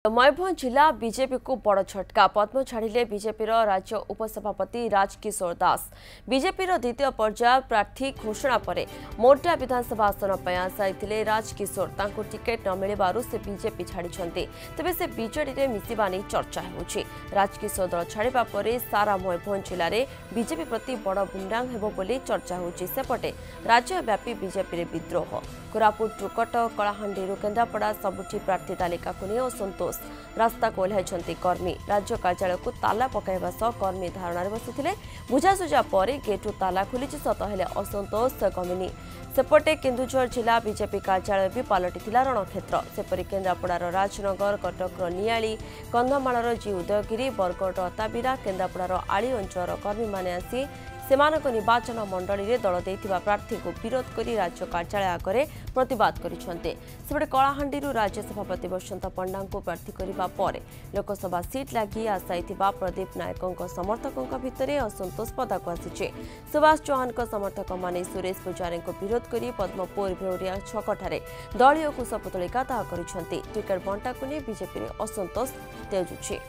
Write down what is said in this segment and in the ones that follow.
मयूरभंज जिला बीजेपी को बड़ झटका पद्म छाड़िले बीजेपी राज्य उपसभापति राजकिशोर दास बीजेपी द्वितीय पर्याय प्रार्थी घोषणा पर मोरडा विधानसभा आसन पर आशाई राजकिशोर टिकेट न मिलू से बीजेपी छाड़ी तेज से बीजेडी में मिसवा नहीं चर्चा हो राजकिशोर दल छाड़ा पर सारा मयूरभंज जिले में बीजेपी प्रति बड़ बुमरांग हेबो बोली चर्चा होपटे राज्यव्यापी बीजेपी विद्रोह कोरापुट टुकट कलाहांडी केन्द्रापड़ा सबुठी प्रार्थी तालिका को नहीं असंतोष रास्ता को ओह्लाई कर्मी राज्य कार्यालय को ताला पकाइबा सह कर्मी धारणा बसी बुझासुझा पर गेटू ताला खोली सत हेले असंतोष कमिनी सेपटे केन्दुझर जिला बीजेपी कार्यालय भी पलटि रणक्षेत्र सेपरी केन्द्रापड़ार राजनगर कटकर नियाली कंधमाल जी उदयगिरी बरगड़ अताबिरा केन्द्रापड़ार आली अंचल कर्मी माने आसी सेमानक निर्वाचन मंडली में दल देथिबा प्रार्थी को विरोध करी राज्य कार्यालय आगे प्रतिवाद करिसेंते सेपटे कलाहांडी राज्य सभापति बसंत पंडा को प्रार्थी करने पर लोकसभा सीट लगी आशाई प्रदीप नायकों समर्थकों भितर असंतोष पदाक आसी सुभाष चौहान समर्थक माने सुरेश पुजारी को विरोध कर पद्मपुर भेउरिया छकठारे दलीय कुशपुतलिका दाह करिसेंते टिकेट बंटा को नहीं बीजेपी में असंतोष तेजुछि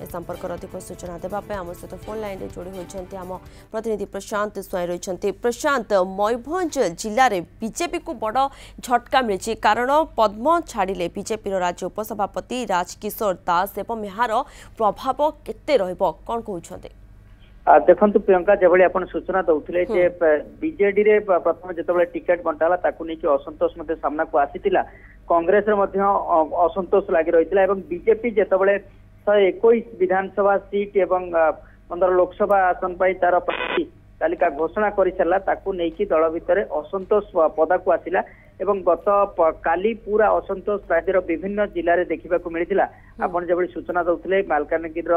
संपर्क अधिक सूचना देवाई आम सहित फोन लाइन में जोड़ी होती आम प्रतिनिधि प्रशांत स्वाई रही प्रशांत मयूरभंज जिले में बीजेपी को बड़ झटका मिली कारण पद्म छाड़िले बीजेपी राज्य उपसभापति राजकिशोर दास एवं यार प्रभाव केते रहिबो कोन कहउछन्ते देखु प्रियंका जब आप सूचना दौले बीजेडी रे प्रथम जो टिकेट बंटाला असंतोष सामना को आसी कांग्रेस असंतोष लगी रही बीजेपी जिते 121 विधानसभा सीट एवं 15 लोकसभा आसन पर तार प्रार्थी तालिका घोषणा कर सारा दल भितर असंतोष पदा को आसला एवं गत काली पूरा असंतोष राज्यर विभिन्न जिले में देखा मिलता आपन जब सूचना दौले मालकानगिर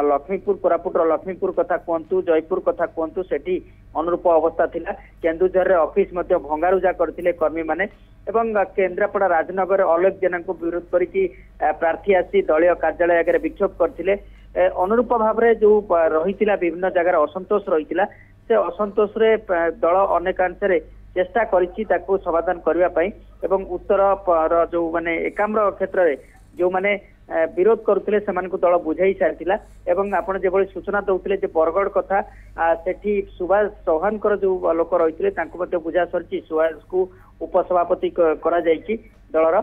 लक्ष्मीपुर कोरापुट लक्ष्मीपुर कथा कहतु जयपुर कथा कहतु सेठी अनुरूप अवस्था थिला केन्दुझर ऑफिस भंगारुजा करथिले कर्मी माने एवं केन्द्रापड़ा राजनगर अलोक जेना को विरोध करिकी प्रार्थी आसी दलीय कार्यालय आगे विक्षोभ करथिले अनुरूप भाव में जो रही विभिन्न जगह असंतोष रही से असंतोष रे दल अनेकांश चेष्टा करिछि ताको समाधान करने एवं उत्तर जो माने एकाम्र क्षेत्र में जो माने विरोध करुले से दल बुझाई सारी एवं आपड़ जो सूचना दौले बरगड़ कथा सेठी सुभाष चौहान जो लोक रही बुझा सरी सुभाष को उपसभापति करा दलर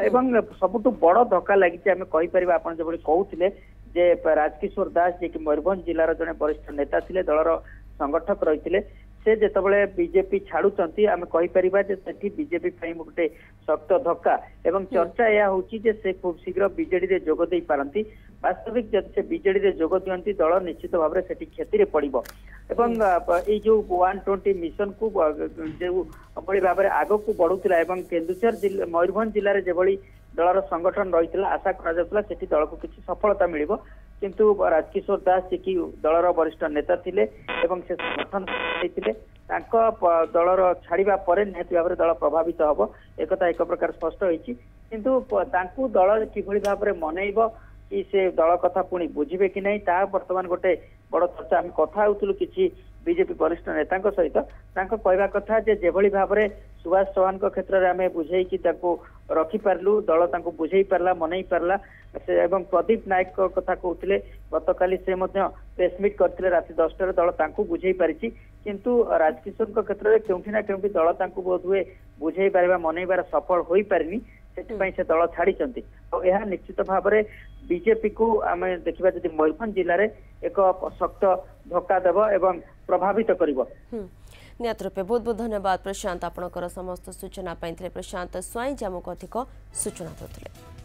एवं सबुठ बड़ धक्का लगी आम कहीपर आप जो कहते जे राजकिशोर दास जी कि मयूरभंज जिलार जड़े वरिष्ठ नेता थे दलर संगठक रही से जितेबाला बीजेपी छाड़ुंट आम कहीपर बीजेपी गोटे शक्त धक्का एवं चर्चा यह होची जे से खूब शीघ्र बीजेडी रे जोग दे पारंती वास्तविक जब से बीजेडी रे जोग दियंती दल निश्चित भाव में सेठी क्षति रे पड़िबो एवं ये जो 120 मिशन को जो बड़ी भाव में आग को बढ़ुला एवं केन्दुझर जिला मयूरभंज जिले में जो दलर संगठन रही आशा करा दल को किसी सफलता मिलिबो किंतु राजकिशोर दास जी की दलर वरिष्ठ नेता थिले एवं से संगठन दलर छाड़ा पर निहती भाव में दल प्रभावित हम एक प्रकार स्पष्ट होती किंतु दल किभली भाव में मनइब कि से दल कथा पुणी बुझे कि नहीं बर्तमान गोटे बड़ चर्चा आम कथा होलु कि बीजेपी वरिष्ठ नेता सहित कहवा कथा जेभली भाव में सुभाष चौहान क्षेत्र में आम बुझे रखिपारू दल बुझे पार्ला मनई पार्ला एवं प्रदीप नायक कथा कहते गतकाली से प्रेसमिट करते राति 10टार दल बुझे पारी किंतु राजकिशोर क्षेत्र में क्योंकि ना क्योंकि दल बोध हुए बुझे पार मनईबार सफल हो पारिनी से दल छाड़ी यह निश्चित भाव में बीजेपी को आम देखा जब मयूरभंज जिले में एक शक्त धक्का देव एवं प्रभावित कर निहत रूपे बहुत बहुत धन्यवाद प्रशांत आपणकर समस्त सूचना प्रशांत स्वाई जमको अधिक सूचना देते।